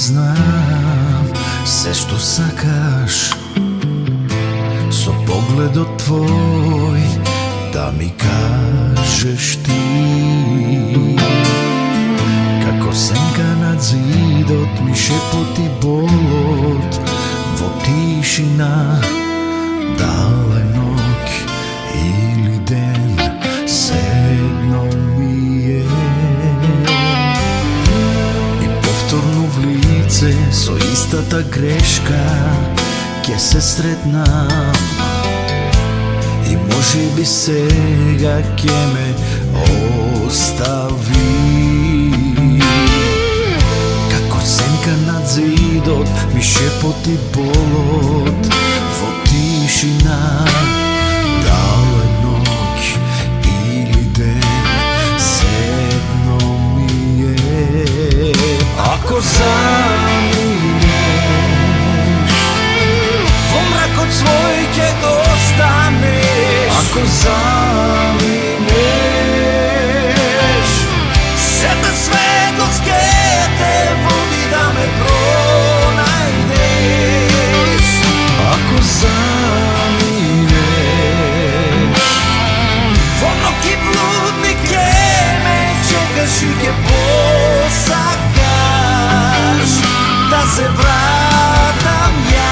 знам се што сакаш, со погледот твој да ми кажеш ти. Како сенка над зидот ми шепоти болот во тишина, дала ноќ или ден, седно ми е. И повторно в лице со истата грешка ќе се сретнам, и можеби сега ќе ме остави. Како сенка над зидот ми шепоти болот во тишина, дала ноќ или ден, седно ми е. Ако заминеш, во мракот свој ќе останеш. Ако заминеш, сета светлост ќе те води да ме пронајдеш. Ако заминеш, во ноќи блудни ќе ме чекаш и ќе посакаш да се вратам јас.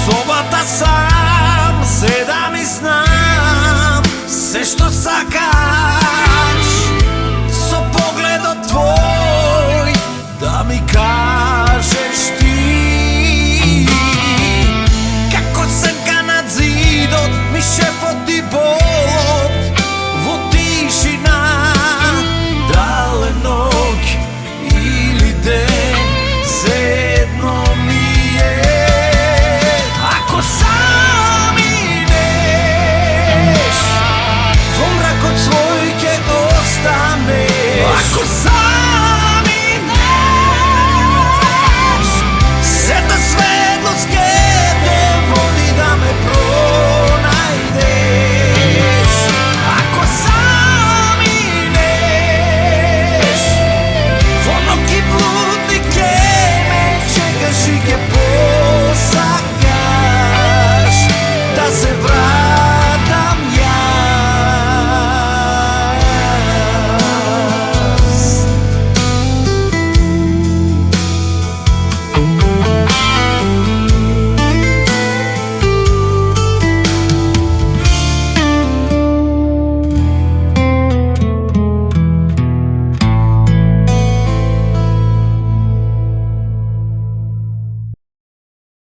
Sobata